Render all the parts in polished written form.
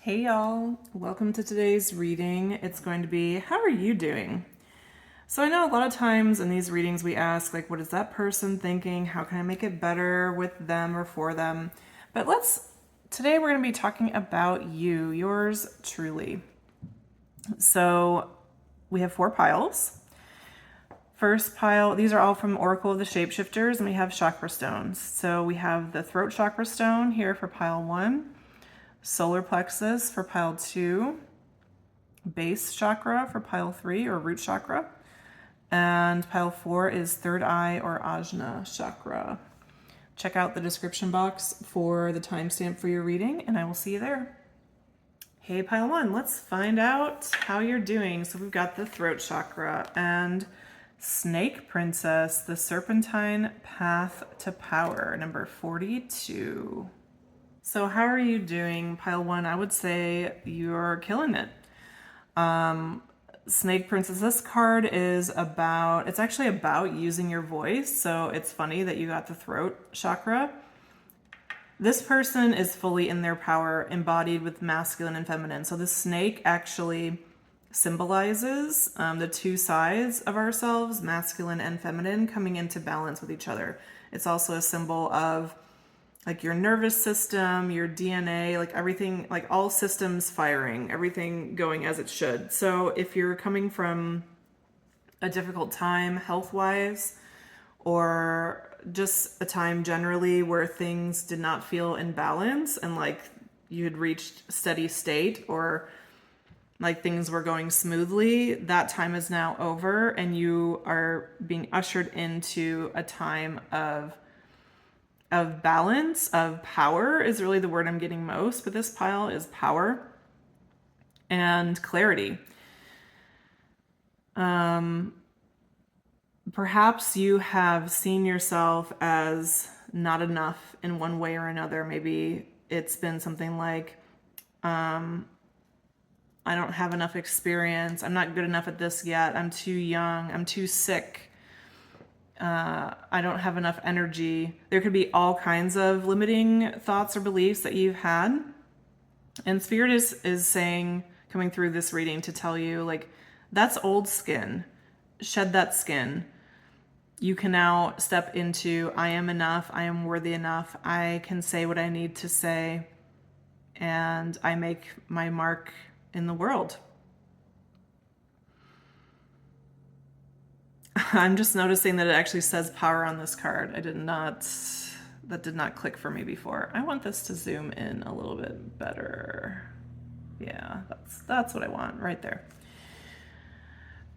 Hey y'all, welcome to today's reading. It's going to be, how are you doing? So I know a lot of times in these readings we ask, like, what is that person thinking? How can I make it better with them or for them? But today we're going to be talking about you, yours truly. So we have 4 piles. First pile, these are all from Oracle of the Shapeshifters, and we have chakra stones. So we have the throat chakra stone here for pile 1. Solar plexus for pile 2, base chakra for pile 3 or root chakra, and pile 4 is third eye or ajna chakra. Check out the description box for the timestamp for your reading, and I will see you there. Hey, pile 1, let's find out how you're doing. So we've got the throat chakra and Snake Princess, the Serpentine Path to Power, number 42. So how are you doing, pile 1? I would say you're killing it. Snake Princess, this card is it's actually about using your voice. So it's funny that you got the throat chakra. This person is fully in their power, embodied with masculine and feminine. So the snake actually symbolizes the two sides of ourselves, masculine and feminine, coming into balance with each other. It's also a symbol of like your nervous system, your DNA, like everything, like all systems firing, everything going as it should. So if you're coming from a difficult time health-wise, or just a time generally where things did not feel in balance and like you had reached steady state or like things were going smoothly, that time is now over and you are being ushered into a time of balance, of power is really the word I'm getting most, but this pile is power and clarity. Perhaps you have seen yourself as not enough in one way or another. Maybe it's been something like, I don't have enough experience. I'm not good enough at this yet. I'm too young. I'm too sick. I don't have enough energy. There could be all kinds of limiting thoughts or beliefs that you've had. And Spirit is saying, coming through this reading to tell you, like, that's old skin. Shed that skin. You can now step into, I am enough. I am worthy enough. I can say what I need to say. And I make my mark in the world. I'm just noticing that it actually says power on this card. That did not click for me before. I want this to zoom in a little bit better. Yeah, that's what I want right there.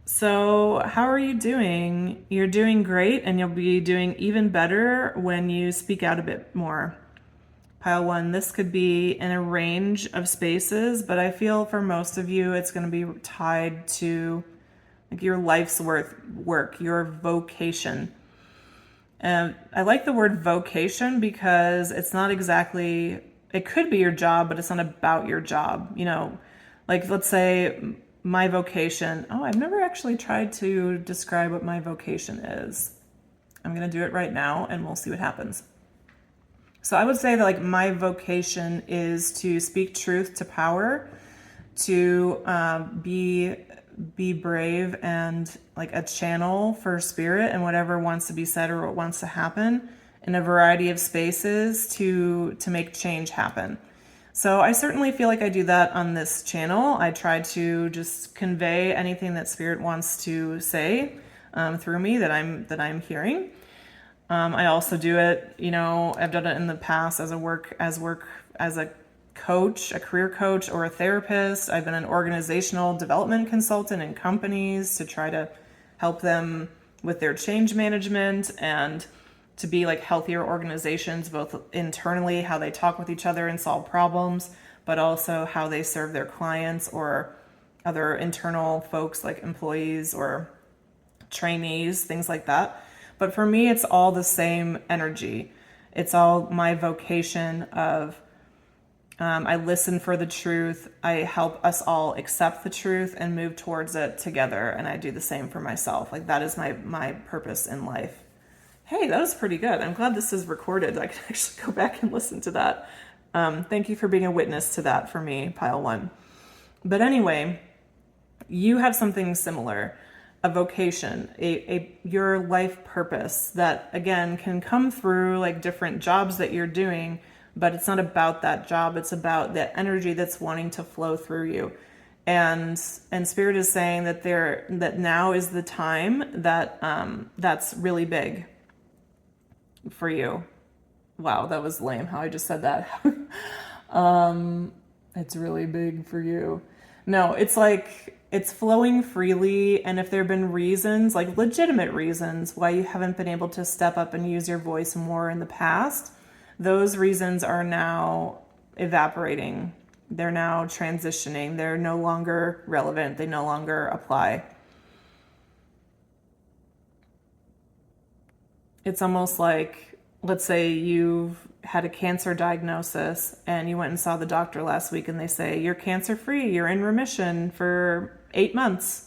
So how are you doing? You're doing great, and you'll be doing even better when you speak out a bit more. Pile 1, this could be in a range of spaces, but I feel for most of you, it's going to be tied to like your life's work, your vocation. And I like the word vocation because it's not exactly, it could be your job, but it's not about your job. You know, like let's say my vocation. Oh, I've never actually tried to describe what my vocation is. I'm going to do it right now and we'll see what happens. So I would say that like my vocation is to speak truth to power, to be brave and like a channel for spirit and whatever wants to be said or what wants to happen in a variety of spaces to make change happen. So I certainly feel like I do that on this channel. I try to just convey anything that spirit wants to say through me that I'm hearing. I also do it, you know, I've done it in the past as a coach, a career coach, or a therapist. I've been an organizational development consultant in companies to try to help them with their change management and to be like healthier organizations, both internally, how they talk with each other and solve problems, but also how they serve their clients or other internal folks like employees or trainees, things like that. But for me, it's all the same energy. It's all my vocation of I listen for the truth. I help us all accept the truth and move towards it together. And I do the same for myself. Like that is my purpose in life. Hey, that was pretty good. I'm glad this is recorded. I can actually go back and listen to that. Thank you for being a witness to that for me, pile one. But anyway, you have something similar, a vocation, your life purpose that again can come through like different jobs that you're doing, but it's not about that job. It's about that energy that's wanting to flow through you. And Spirit is saying that now is the time that that's really big for you. Wow, that was lame how I just said that. It's really big for you. No, it's like it's flowing freely, and if there have been reasons, like legitimate reasons, why you haven't been able to step up and use your voice more in the past, those reasons are now evaporating. They're now transitioning. They're no longer relevant. They no longer apply. It's almost like, let's say you've had a cancer diagnosis and you went and saw the doctor last week and they say, you're cancer free, you're in remission for 8 months.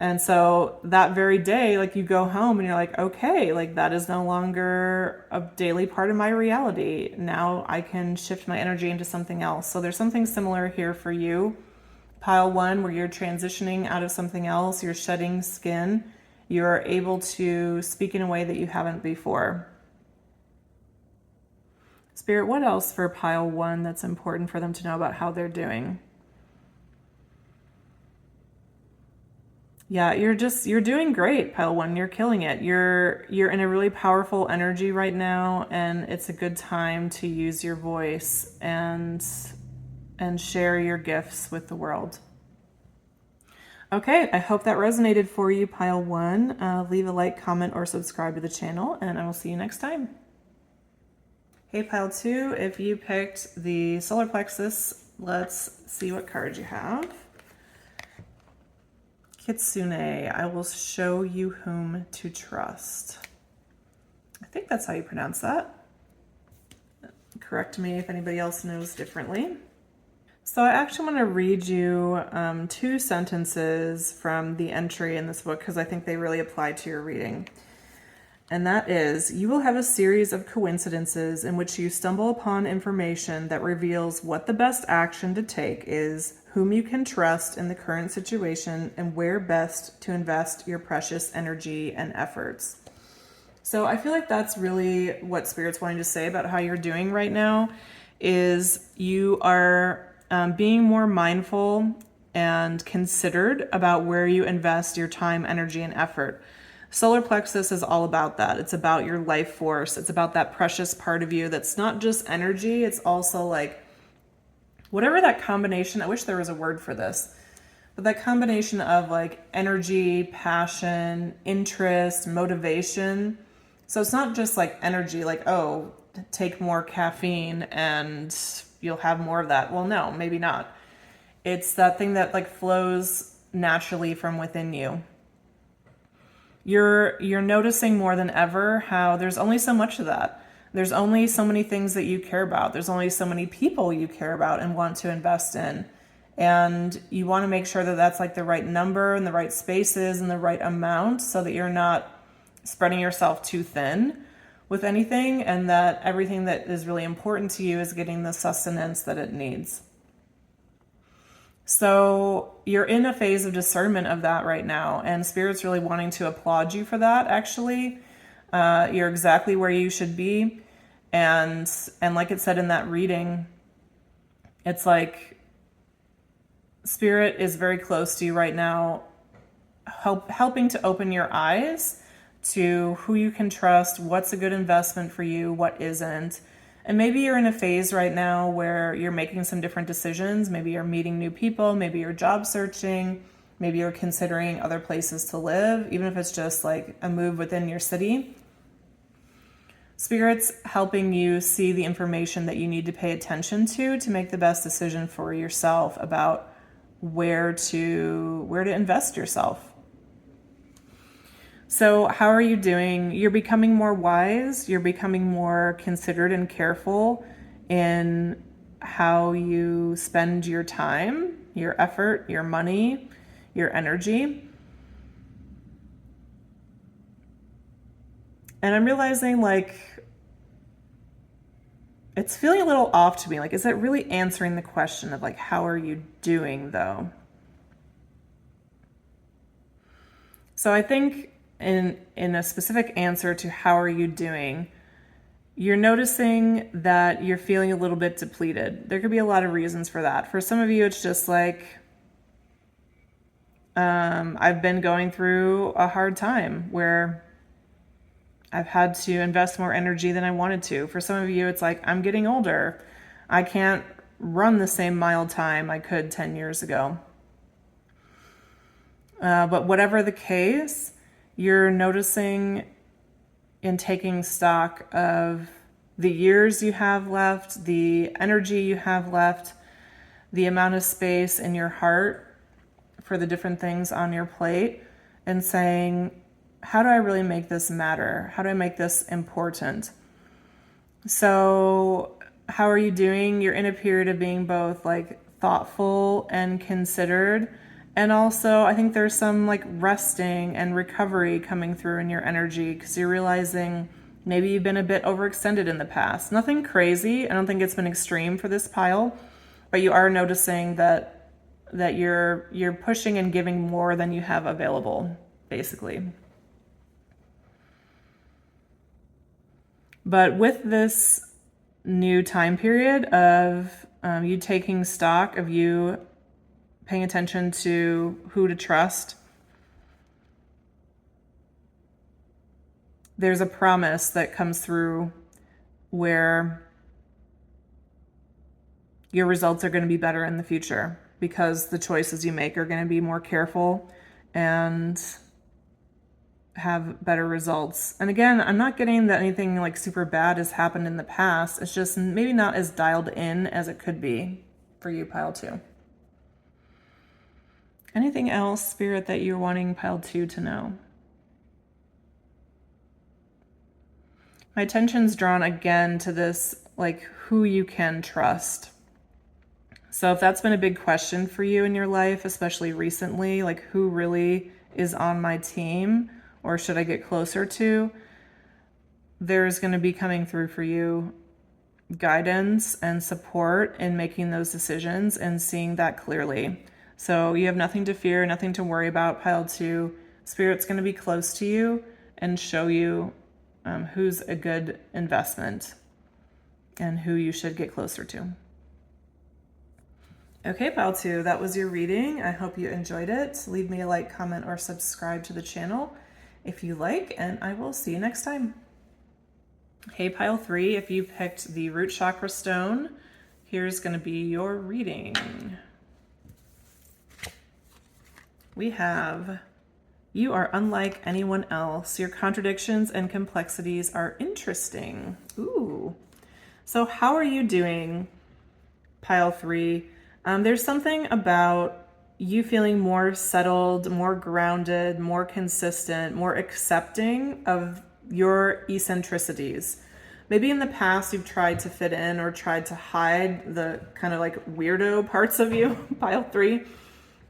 And so that very day, like you go home and you're like, okay, like that is no longer a daily part of my reality. Now I can shift my energy into something else. So there's something similar here for you. Pile one, where you're transitioning out of something else, you're shedding skin, you're able to speak in a way that you haven't before. Spirit, what else for pile one that's important for them to know about how they're doing? Yeah, you're doing great, pile one. You're killing it. You're in a really powerful energy right now, and it's a good time to use your voice and share your gifts with the world. Okay, I hope that resonated for you, pile one. Leave a like, comment, or subscribe to the channel, and I will see you next time. Hey, pile two, if you picked the solar plexus, let's see what card you have. Kitsune, I will show you whom to trust. I think that's how you pronounce that. Correct me if anybody else knows differently. So I actually want to read you 2 sentences from the entry in this book because I think they really apply to your reading. And that is, you will have a series of coincidences in which you stumble upon information that reveals what the best action to take is, whom you can trust in the current situation, and where best to invest your precious energy and efforts. So I feel like that's really what Spirit's wanting to say about how you're doing right now, is you are being more mindful and considered about where you invest your time, energy, and effort. Solar plexus is all about that. It's about your life force. It's about that precious part of you that's not just energy. It's also like whatever that combination, I wish there was a word for this, but that combination of like energy, passion, interest, motivation. So it's not just like energy, like, oh, take more caffeine and you'll have more of that. Well, no, maybe not. It's that thing that like flows naturally from within you. You're noticing more than ever how there's only so much of that. There's only so many things that you care about. There's only so many people you care about and want to invest in. And you want to make sure that that's like the right number and the right spaces and the right amount so that you're not spreading yourself too thin with anything, and that everything that is really important to you is getting the sustenance that it needs. So you're in a phase of discernment of that right now, and Spirit's really wanting to applaud you for that, actually. You're exactly where you should be. And like it said in that reading, it's like Spirit is very close to you right now, helping to open your eyes to who you can trust, what's a good investment for you, what isn't. And maybe you're in a phase right now where you're making some different decisions. Maybe you're meeting new people. Maybe you're job searching. Maybe you're considering other places to live, even if it's just like a move within your city. Spirit's helping you see the information that you need to pay attention to make the best decision for yourself about where to invest yourself. So how are you doing? You're becoming more wise. You're becoming more considered and careful in how you spend your time, your effort, your money, your energy. And I'm realizing like it's feeling a little off to me. Like, is it really answering the question of like, how are you doing though? So I think in a specific answer to how are you doing, you're noticing that you're feeling a little bit depleted. There could be a lot of reasons for that. For some of you, it's just like, I've been going through a hard time where I've had to invest more energy than I wanted to. For some of you, it's like, I'm getting older. I can't run the same mile time I could 10 years ago. But whatever the case, you're noticing and taking stock of the years you have left, the energy you have left, the amount of space in your heart for the different things on your plate, and saying, how do I really make this matter? How do I make this important? So how are you doing? You're in a period of being both like thoughtful and considered. And also, I think there's some like resting and recovery coming through in your energy because you're realizing maybe you've been a bit overextended in the past. Nothing crazy. I don't think it's been extreme for this pile, but you are noticing that you're pushing and giving more than you have available, basically. But with this new time period of you taking stock of you paying attention to who to trust, there's a promise that comes through where your results are going to be better in the future because the choices you make are going to be more careful and have better results. And again, I'm not getting that anything like super bad has happened in the past. It's just maybe not as dialed in as it could be for you, pile 2. Anything else, Spirit, that you're wanting pile 2 to know? My attention's drawn again to this, like who you can trust. So if that's been a big question for you in your life, especially recently, like who really is on my team or should I get closer to, there's going to be coming through for you guidance and support in making those decisions and seeing that clearly. So you have nothing to fear, nothing to worry about, pile 2. Spirit's going to be close to you and show you who's a good investment and who you should get closer to. Okay, pile 2, that was your reading. I hope you enjoyed it. Leave me a like, comment, or subscribe to the channel if you like, and I will see you next time. Hey, pile 3, if you picked the root chakra stone, here's going to be your reading. We have, you are unlike anyone else. Your contradictions and complexities are interesting. Ooh. So how are you doing, pile 3? There's something about you feeling more settled, more grounded, more consistent, more accepting of your eccentricities. Maybe in the past you've tried to fit in or tried to hide the kind of like weirdo parts of you, pile 3,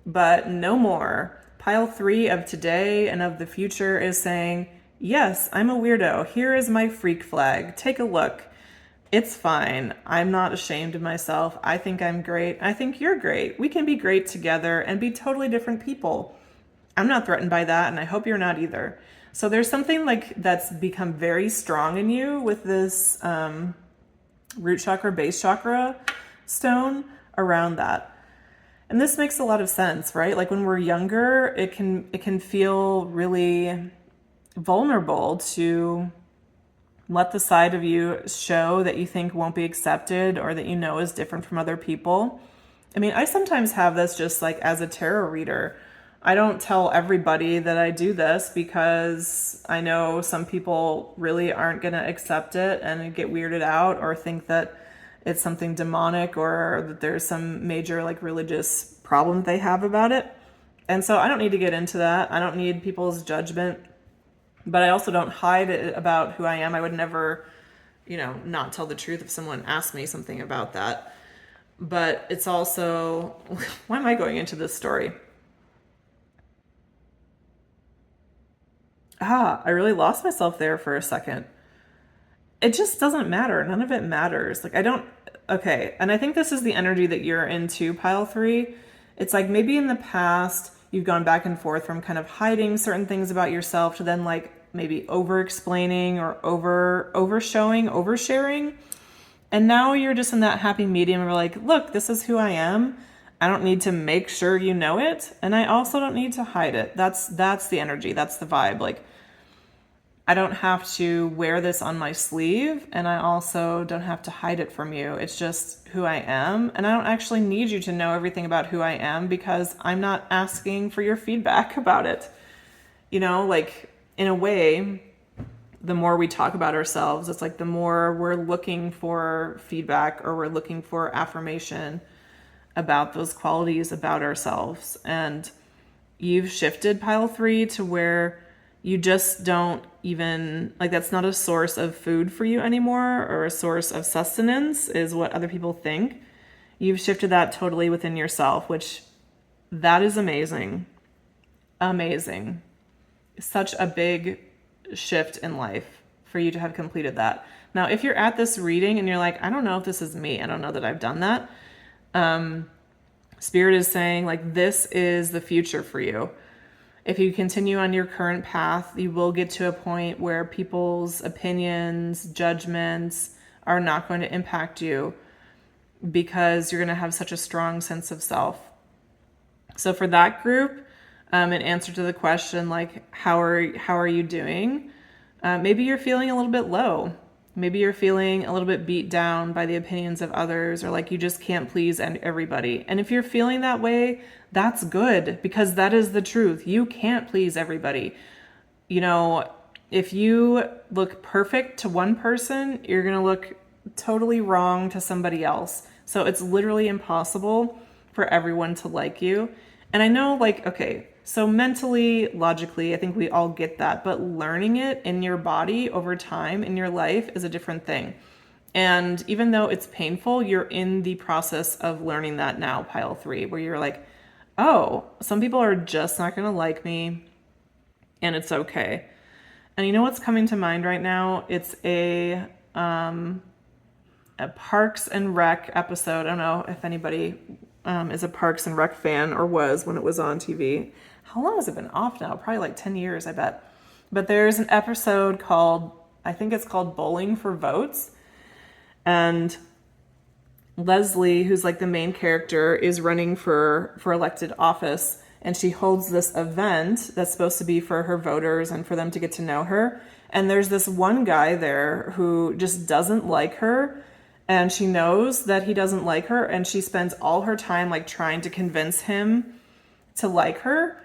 but no more. Pile 3 of today and of the future is saying, yes, I'm a weirdo. Here is my freak flag. Take a look. It's fine. I'm not ashamed of myself. I think I'm great. I think you're great. We can be great together and be totally different people. I'm not threatened by that, and I hope you're not either. So there's something like that's become very strong in you with this root chakra, base chakra stone around that. And this makes a lot of sense, right? Like when we're younger, it can feel really vulnerable to let the side of you show that you think won't be accepted or that you know is different from other people. I mean, I sometimes have this just like as a tarot reader. I don't tell everybody that I do this because I know some people really aren't going to accept it and get weirded out or think that it's something demonic or that there's some major like religious problem they have about it. And so I don't need to get into that. I don't need people's judgment. But I also don't hide it about who I am. I would never, not tell the truth if someone asked me something about that. But it's also, why am I going into this story? I really lost myself there for a second. it just doesn't matter. None of it matters. Like, okay. And I think this is the energy that you're into, pile 3. It's like maybe in the past, you've gone back and forth from kind of hiding certain things about yourself to then like maybe over-explaining or over-showing, oversharing. And now you're just in that happy medium where like, look, this is who I am. I don't need to make sure you know it. And I also don't need to hide it. That's the energy. That's the vibe. Like, I don't have to wear this on my sleeve, and I also don't have to hide it from you. It's just who I am, and I don't actually need you to know everything about who I am because I'm not asking for your feedback about it. You know, like, in a way, the more we talk about ourselves, it's like the more we're looking for feedback or we're looking for affirmation about those qualities about ourselves. And you've shifted, pile 3, to where you just don't even, like, that's not a source of food for you anymore, or a source of sustenance is what other people think. You've shifted that totally within yourself, which that is amazing. Amazing. Such a big shift in life for you to have completed that. Now, if you're at this reading and you're like, I don't know if this is me, I don't know that I've done that. Spirit is saying, like, this is the future for you. If you continue on your current path, you will get to a point where people's opinions, judgments are not going to impact you because you're going to have such a strong sense of self. So for that group, in answer to the question, like, how are you doing? Maybe you're feeling a little bit low. Maybe you're feeling a little bit beat down by the opinions of others, or like you just can't please everybody. And if you're feeling that way, that's good, because that is the truth. You can't please everybody. You know, if you look perfect to one person, you're going to look totally wrong to somebody else. So it's literally impossible for everyone to like you. And I know, like, okay, so mentally, logically, I think we all get that, but learning it in your body over time in your life is a different thing. And even though it's painful, you're in the process of learning that now, pile 3, where you're like, oh, some people are just not going to like me, and it's okay. And you know what's coming to mind right now? It's a Parks and Rec episode. I don't know if anybody is a Parks and Rec fan or was when it was on TV. How long has it been off now? Probably like 10 years, I bet. But there's an episode called, I think it's called Bowling for Votes. And Leslie, who's like the main character, is running for elected office. And she holds this event that's supposed to be for her voters and for them to get to know her. And there's this one guy there who just doesn't like her. And she knows that he doesn't like her. And she spends all her time like trying to convince him to like her.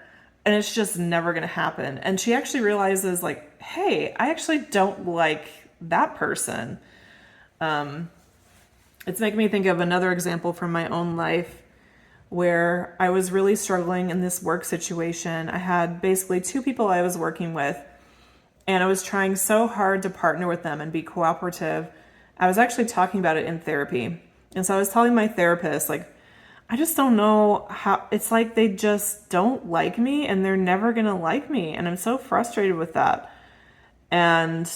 And it's just never going to happen. And she actually realizes, like, hey, I actually don't like that person. It's making me think of another example from my own life where I was really struggling in this work situation. I had basically 2 people I was working with, and I was trying so hard to partner with them and be cooperative. I was actually talking about it in therapy. And so I was telling my therapist, like, I just don't know how, it's like they just don't like me and they're never going to like me. And I'm so frustrated with that. And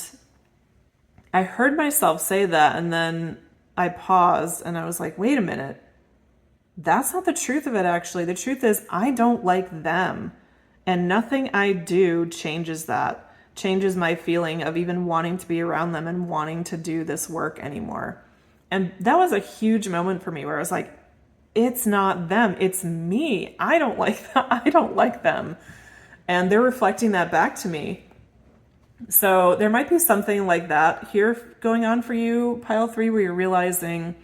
I heard myself say that, and then I paused and I was like, wait a minute. That's not the truth of it, actually. The truth is I don't like them. And nothing I do changes that, changes my feeling of even wanting to be around them and wanting to do this work anymore. And that was a huge moment for me where I was like, it's not them, it's me. I don't like them. I don't like them. And they're reflecting that back to me. So there might be something like that here going on for you, pile 3, where you're realizing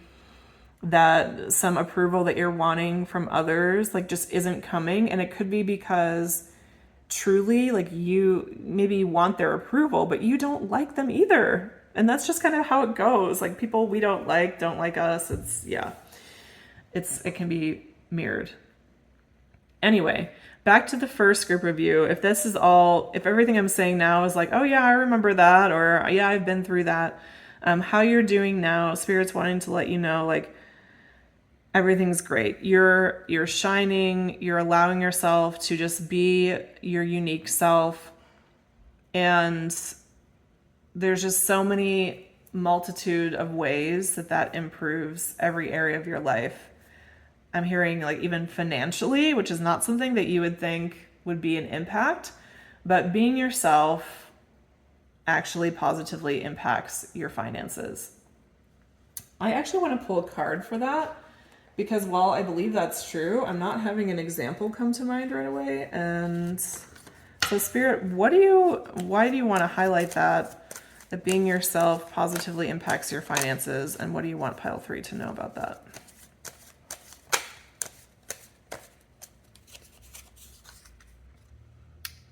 that some approval that you're wanting from others like just isn't coming. And it could be because truly, like, you maybe want their approval, but you don't like them either. And that's just kind of how it goes. Like, people we don't like us. It can be mirrored. Anyway, back to the first group of you. If everything I'm saying now is like, oh yeah, I remember that, or yeah, I've been through that. How you're doing now, Spirit's wanting to let you know, like, everything's great. You're shining. You're allowing yourself to just be your unique self. And there's just so many multitude of ways that improves every area of your life. I'm hearing like even financially, which is not something that you would think would be an impact, but being yourself actually positively impacts your finances. I actually want to pull a card for that because while I believe that's true, I'm not having an example come to mind right away. And so Spirit, why do you want to highlight that being yourself positively impacts your finances, and what do you want pile 3 to know about that?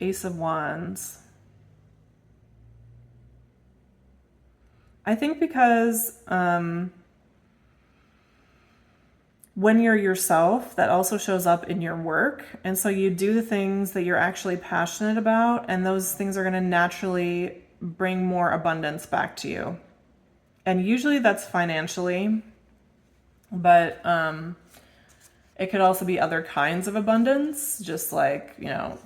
Ace of Wands. I think because when you're yourself, that also shows up in your work. And so you do the things that you're actually passionate about, and those things are going to naturally bring more abundance back to you. And usually that's financially, but it could also be other kinds of abundance, just like,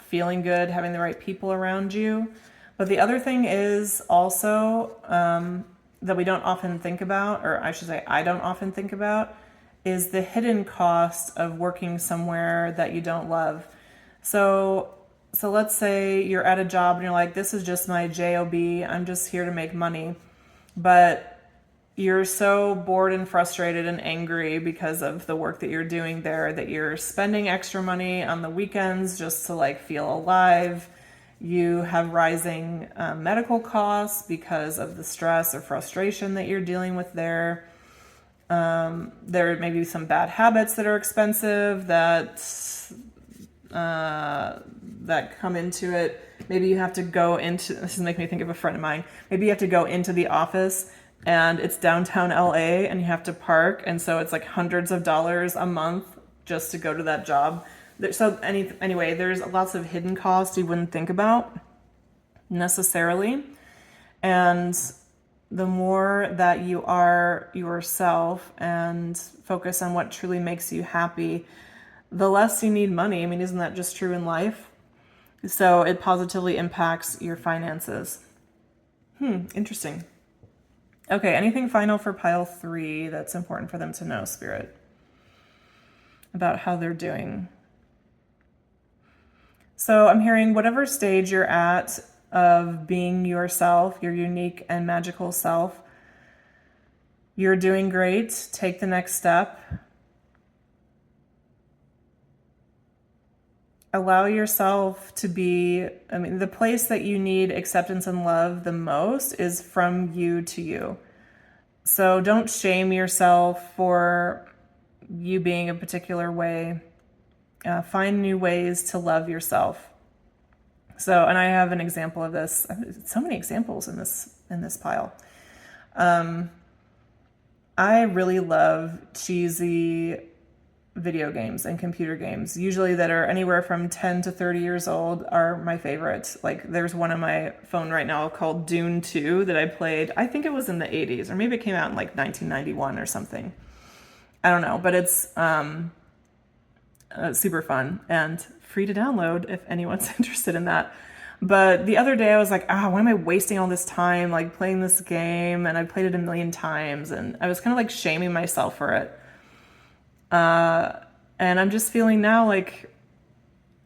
feeling good, having the right people around you. But the other thing is also that we don't often think about, or I should say I don't often think about, is the hidden cost of working somewhere that you don't love. So let's say you're at a job and you're like, this is just my job, I'm just here to make money. But you're so bored and frustrated and angry because of the work that you're doing there that you're spending extra money on the weekends just to like feel alive. You have rising medical costs because of the stress or frustration that you're dealing with there. There may be some bad habits that are expensive that come into it. Maybe you have to go into, this is making me think of a friend of mine. Maybe you have to go into the office and it's downtown LA and you have to park. And so it's like hundreds of dollars a month just to go to that job. So anyway, there's lots of hidden costs you wouldn't think about necessarily. And the more that you are yourself and focus on what truly makes you happy, the less you need money. I mean, isn't that just true in life? So it positively impacts your finances. Interesting. Okay, anything final for pile 3 that's important for them to know, Spirit, about how they're doing? So I'm hearing whatever stage you're at of being yourself, your unique and magical self, you're doing great. Take the next step. Allow yourself to be, the place that you need acceptance and love the most is from you to you. So don't shame yourself for you being a particular way. Find new ways to love yourself. So, and I have an example of this. So many examples in this pile. I really love cheesy video games and computer games, usually that are anywhere from 10 to 30 years old, are my favorite. Like there's one on my phone right now called Dune 2 that I played. I think it was in the 80s, or maybe it came out in like 1991 or something. I don't know, but it's super fun and free to download if anyone's interested in that. But the other day I was like, why am I wasting all this time like playing this game? And I played it a million times and I was kind of like shaming myself for it. And I'm just feeling now like,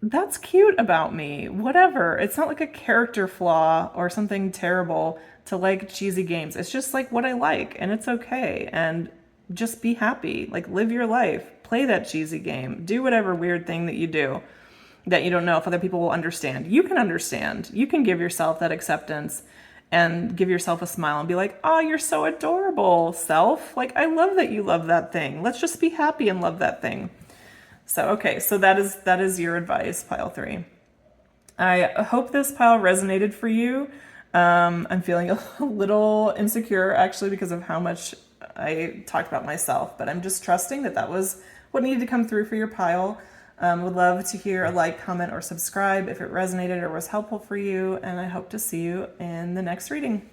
that's cute about me. Whatever. It's not like a character flaw or something terrible to like cheesy games. It's just like what I like, and it's okay. And just be happy. Like live your life. Play that cheesy game. Do whatever weird thing that you do that you don't know if other people will understand. You can understand. You can give yourself that acceptance and give yourself a smile and be like, oh, you're so adorable, self. Like, I love that you love that thing. Let's just be happy and love that thing. So, okay, so that is your advice, pile 3. I hope this pile resonated for you. I'm feeling a little insecure, actually, because of how much I talked about myself, but I'm just trusting that was what needed to come through for your pile. Would love to hear a like, comment, or subscribe if it resonated or was helpful for you, and I hope to see you in the next reading.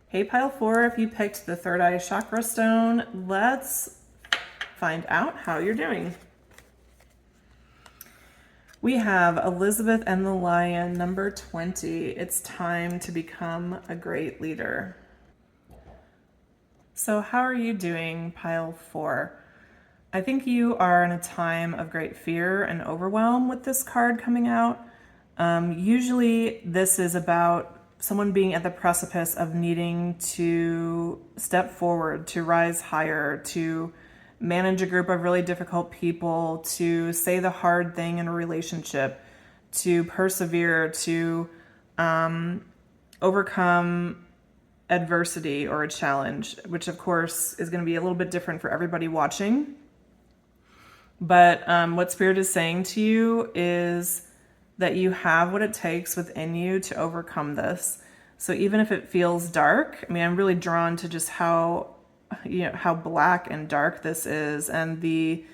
Hey, pile 4, if you picked the third eye chakra stone, let's find out how you're doing. We have Elizabeth and the Lion, number 20. It's time to become a great leader. So, how are you doing, pile 4? I think you are in a time of great fear and overwhelm with this card coming out. Usually, this is about someone being at the precipice of needing to step forward, to rise higher, to manage a group of really difficult people, to say the hard thing in a relationship, to persevere, to overcome adversity or a challenge, which of course is going to be a little bit different for everybody watching. But what Spirit is saying to you is that you have what it takes within you to overcome this. So even if it feels dark, I mean, I'm really drawn to just how black and dark this is, and the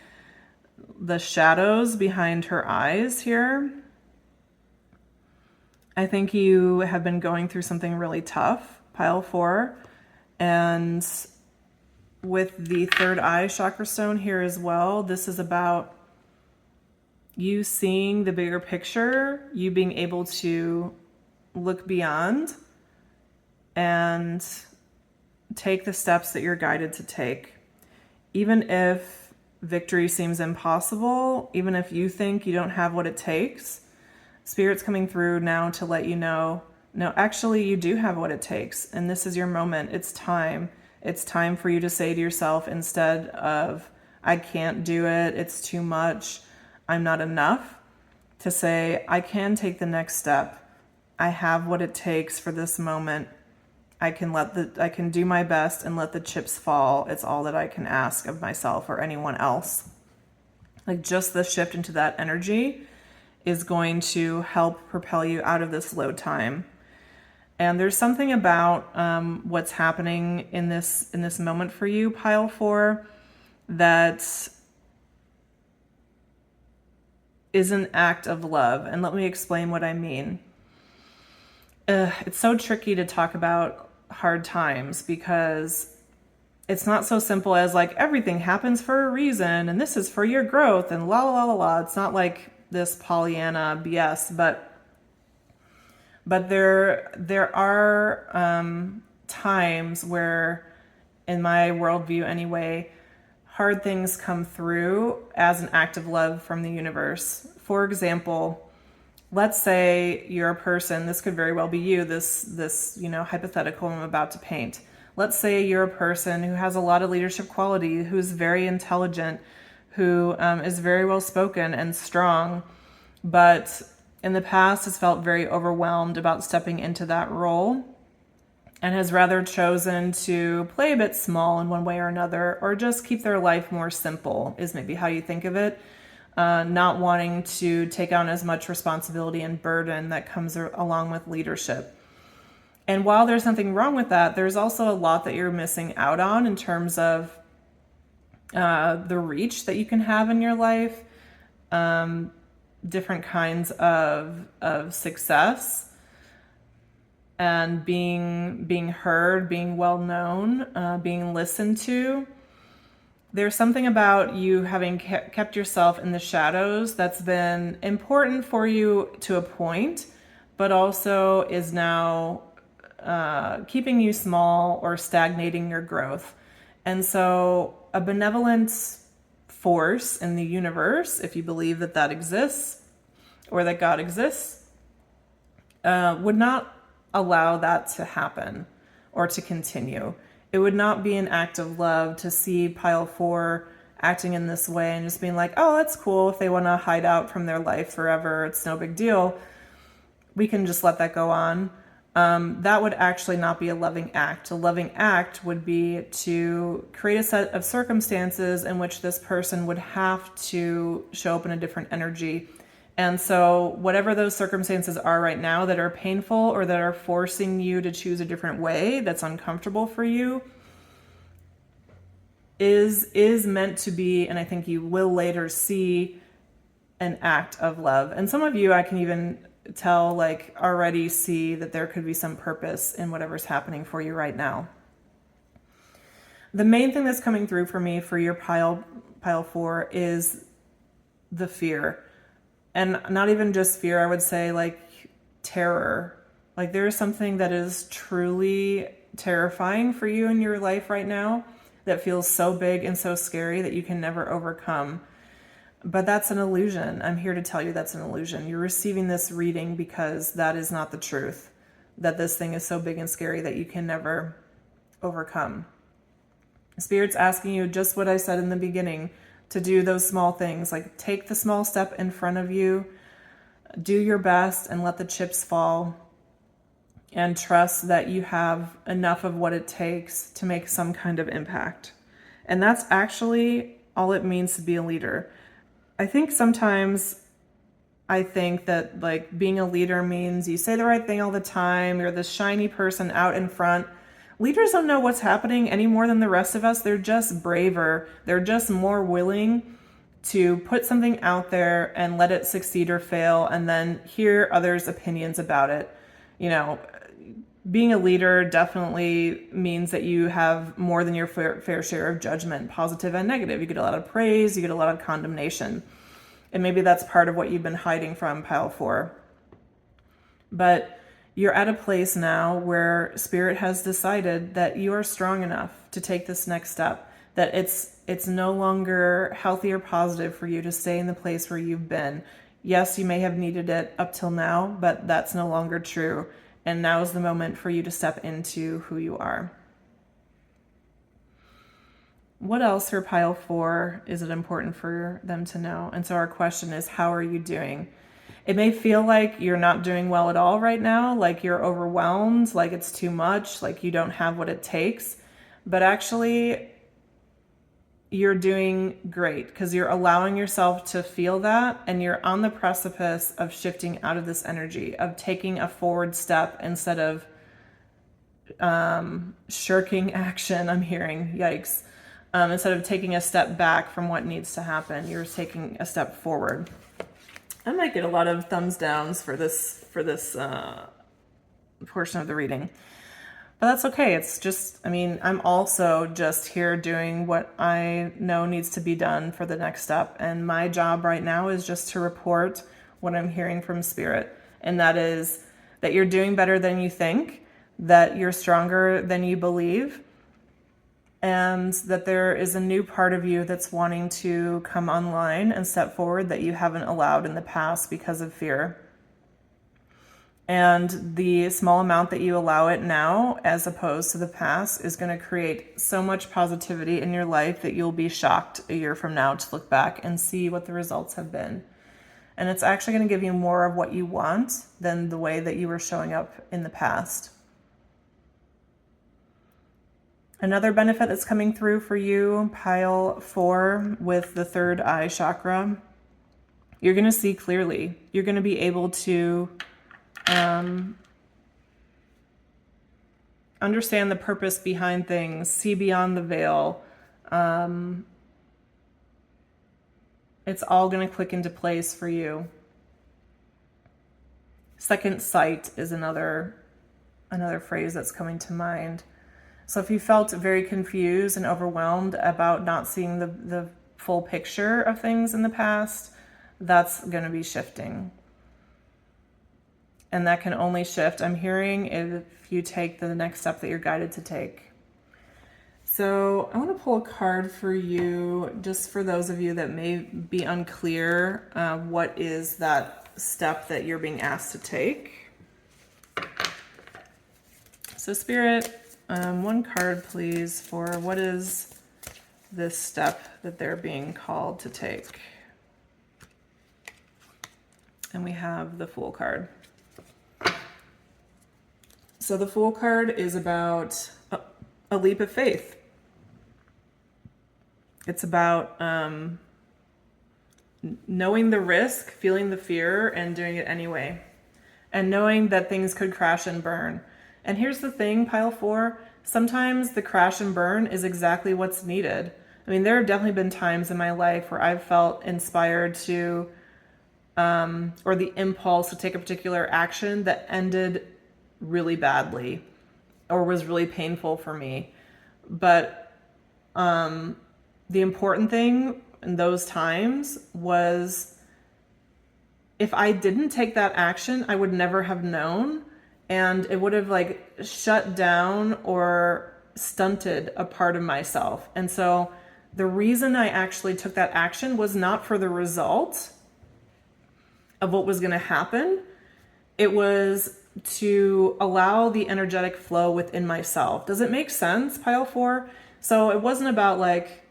shadows behind her eyes here. I think you have been going through something really tough, pile 4, and with the third eye chakra stone here as well, this is about you seeing the bigger picture, you being able to look beyond and take the steps that you're guided to take. Even if victory seems impossible, even if you think you don't have what it takes, Spirit's coming through now to let you know, no, actually you do have what it takes, and this is your moment. It's time. It's time for you to say to yourself, instead of, I can't do it, it's too much, I'm not enough, to say, I can take the next step. I have what it takes for this moment. I can do my best and let the chips fall. It's all that I can ask of myself or anyone else. Like, just the shift into that energy is going to help propel you out of this low time. And there's something about what's happening in this moment for you, pile 4, that is an act of love. And let me explain what I mean. It's so tricky to talk about hard times because it's not so simple as like everything happens for a reason and this is for your growth and la la la la. It's not like this Pollyanna BS, but there are times where, in my worldview anyway, hard things come through as an act of love from the universe. For example, let's say you're a person, this could very well be you, this hypothetical I'm about to paint. Let's say you're a person who has a lot of leadership quality, who's very intelligent, who is very well spoken and strong, but in the past has felt very overwhelmed about stepping into that role and has rather chosen to play a bit small in one way or another, or just keep their life more simple, is maybe how you think of it. Not wanting to take on as much responsibility and burden that comes along with leadership. And while there's nothing wrong with that, there's also a lot that you're missing out on in terms of the reach that you can have in your life, different kinds of success, and being heard, being well known, being listened to. There's something about you having kept yourself in the shadows that's been important for you to a point, but also is now keeping you small or stagnating your growth. And so a benevolent force in the universe, if you believe that exists or that God exists, would not allow that to happen or to continue. It would not be an act of love to see pile 4 acting in this way and just being like, oh, that's cool. If they want to hide out from their life forever, it's no big deal. We can just let that go on. That would actually not be a loving act. A loving act would be to create a set of circumstances in which this person would have to show up in a different energy. And so whatever those circumstances are right now that are painful or that are forcing you to choose a different way that's uncomfortable for you is meant to be, and I think you will later see, an act of love. And some of you, I can even tell, like, already see that there could be some purpose in whatever's happening for you right now. The main thing that's coming through for me for your pile 4 is the fear. And not even just fear, I would say like terror. Like there is something that is truly terrifying for you in your life right now that feels so big and so scary that you can never overcome. But that's an illusion. I'm here to tell you that's an illusion. You're receiving this reading because that is not the truth, that this thing is so big and scary that you can never overcome. Spirit's asking you just what I said in the beginning, to do those small things, like take the small step in front of you, do your best and let the chips fall, and trust that you have enough of what it takes to make some kind of impact. And that's actually all it means to be a leader. I think that like being a leader means you say the right thing all the time, you're this shiny person out in front. Leaders don't know what's happening any more than the rest of us. They're just braver. They're just more willing to put something out there and let it succeed or fail and then hear others' opinions about it. You know, being a leader definitely means that you have more than your fair share of judgment, positive and negative. You get a lot of praise, you get a lot of condemnation. And maybe that's part of what you've been hiding from, pile 4. But you're at a place now where Spirit has decided that you are strong enough to take this next step, that it's no longer healthy or positive for you to stay in the place where you've been. Yes, you may have needed it up till now, but that's no longer true. And now is the moment for you to step into who you are. What else for pile 4 is it important for them to know? And so our question is, how are you doing? It may feel like you're not doing well at all right now, like you're overwhelmed, like it's too much, like you don't have what it takes. But actually, you're doing great because you're allowing yourself to feel that, and you're on the precipice of shifting out of this energy, of taking a forward step instead of shirking action. I'm hearing, yikes. Instead of taking a step back from what needs to happen, you're taking a step forward. I might get a lot of thumbs downs for this portion of the reading. But that's okay. It's just, I'm also just here doing what I know needs to be done for the next step. And my job right now is just to report what I'm hearing from Spirit. And that is that you're doing better than you think, that you're stronger than you believe, and that there is a new part of you that's wanting to come online and step forward that you haven't allowed in the past because of fear. And the small amount that you allow it now, as opposed to the past, is going to create so much positivity in your life that you'll be shocked a year from now to look back and see what the results have been. And it's actually going to give you more of what you want than the way that you were showing up in the past. Another benefit that's coming through for you, pile 4, with the third eye chakra, you're going to see clearly. You're going to be able to understand the purpose behind things, see beyond the veil. It's all going to click into place for you. Second sight is another phrase that's coming to mind. So if you felt very confused and overwhelmed about not seeing the full picture of things in the past, that's going to be shifting. And that can only shift, I'm hearing, if you take the next step that you're guided to take. So I want to pull a card for you, just for those of you that may be unclear, what is that step that you're being asked to take. So Spirit, one card, please, for what is this step that they're being called to take. And we have the Fool card. So the Fool card is about a leap of faith. It's about knowing the risk, feeling the fear, and doing it anyway. And knowing that things could crash and burn. And here's the thing, pile 4, sometimes the crash and burn is exactly what's needed. There have definitely been times in my life where I've felt inspired to, or the impulse to take a particular action that ended really badly or was really painful for me. But the important thing in those times was, if I didn't take that action, I would never have known. and it would have like shut down or stunted a part of myself. And so the reason I actually took that action was not for the result of what was going to happen. It was to allow the energetic flow within myself. Does it make sense, pile 4? So it wasn't about like,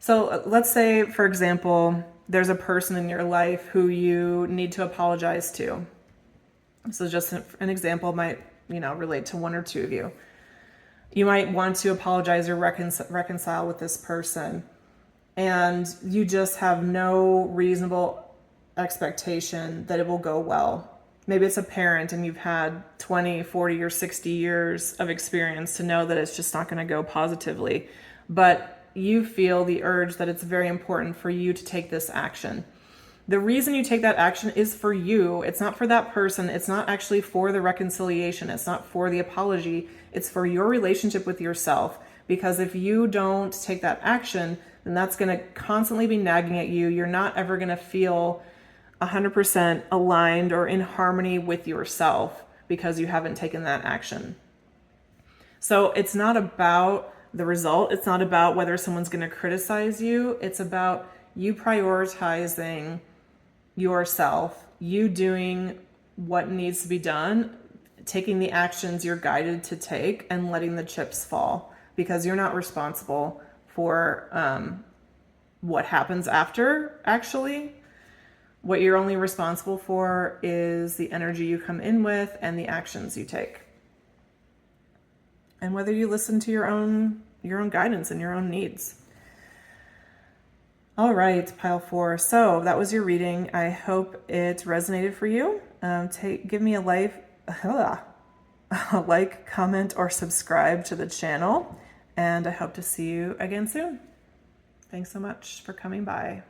so let's say, for example, there's a person in your life who you need to apologize to. So just an example might, relate to one or two of you. You might want to apologize or reconcile with this person, and you just have no reasonable expectation that it will go well. Maybe it's a parent and you've had 20, 40, or 60 years of experience to know that it's just not going to go positively. But you feel the urge that it's very important for you to take this action. The reason you take that action is for you. It's not for that person. It's not actually for the reconciliation. It's not for the apology. It's for your relationship with yourself. Because if you don't take that action, then that's going to constantly be nagging at you. You're not ever going to feel 100% aligned or in harmony with yourself because you haven't taken that action. So it's not about the result. It's not about whether someone's going to criticize you. It's about you prioritizing yourself, you doing what needs to be done, taking the actions you're guided to take, and letting the chips fall, because you're not responsible for what happens after, actually. What you're only responsible for is the energy you come in with and the actions you take. And whether you listen to your own guidance and your own needs. All right, pile 4. So that was your reading. I hope it resonated for you. Give me a like, comment, or subscribe to the channel. And I hope to see you again soon. Thanks so much for coming by.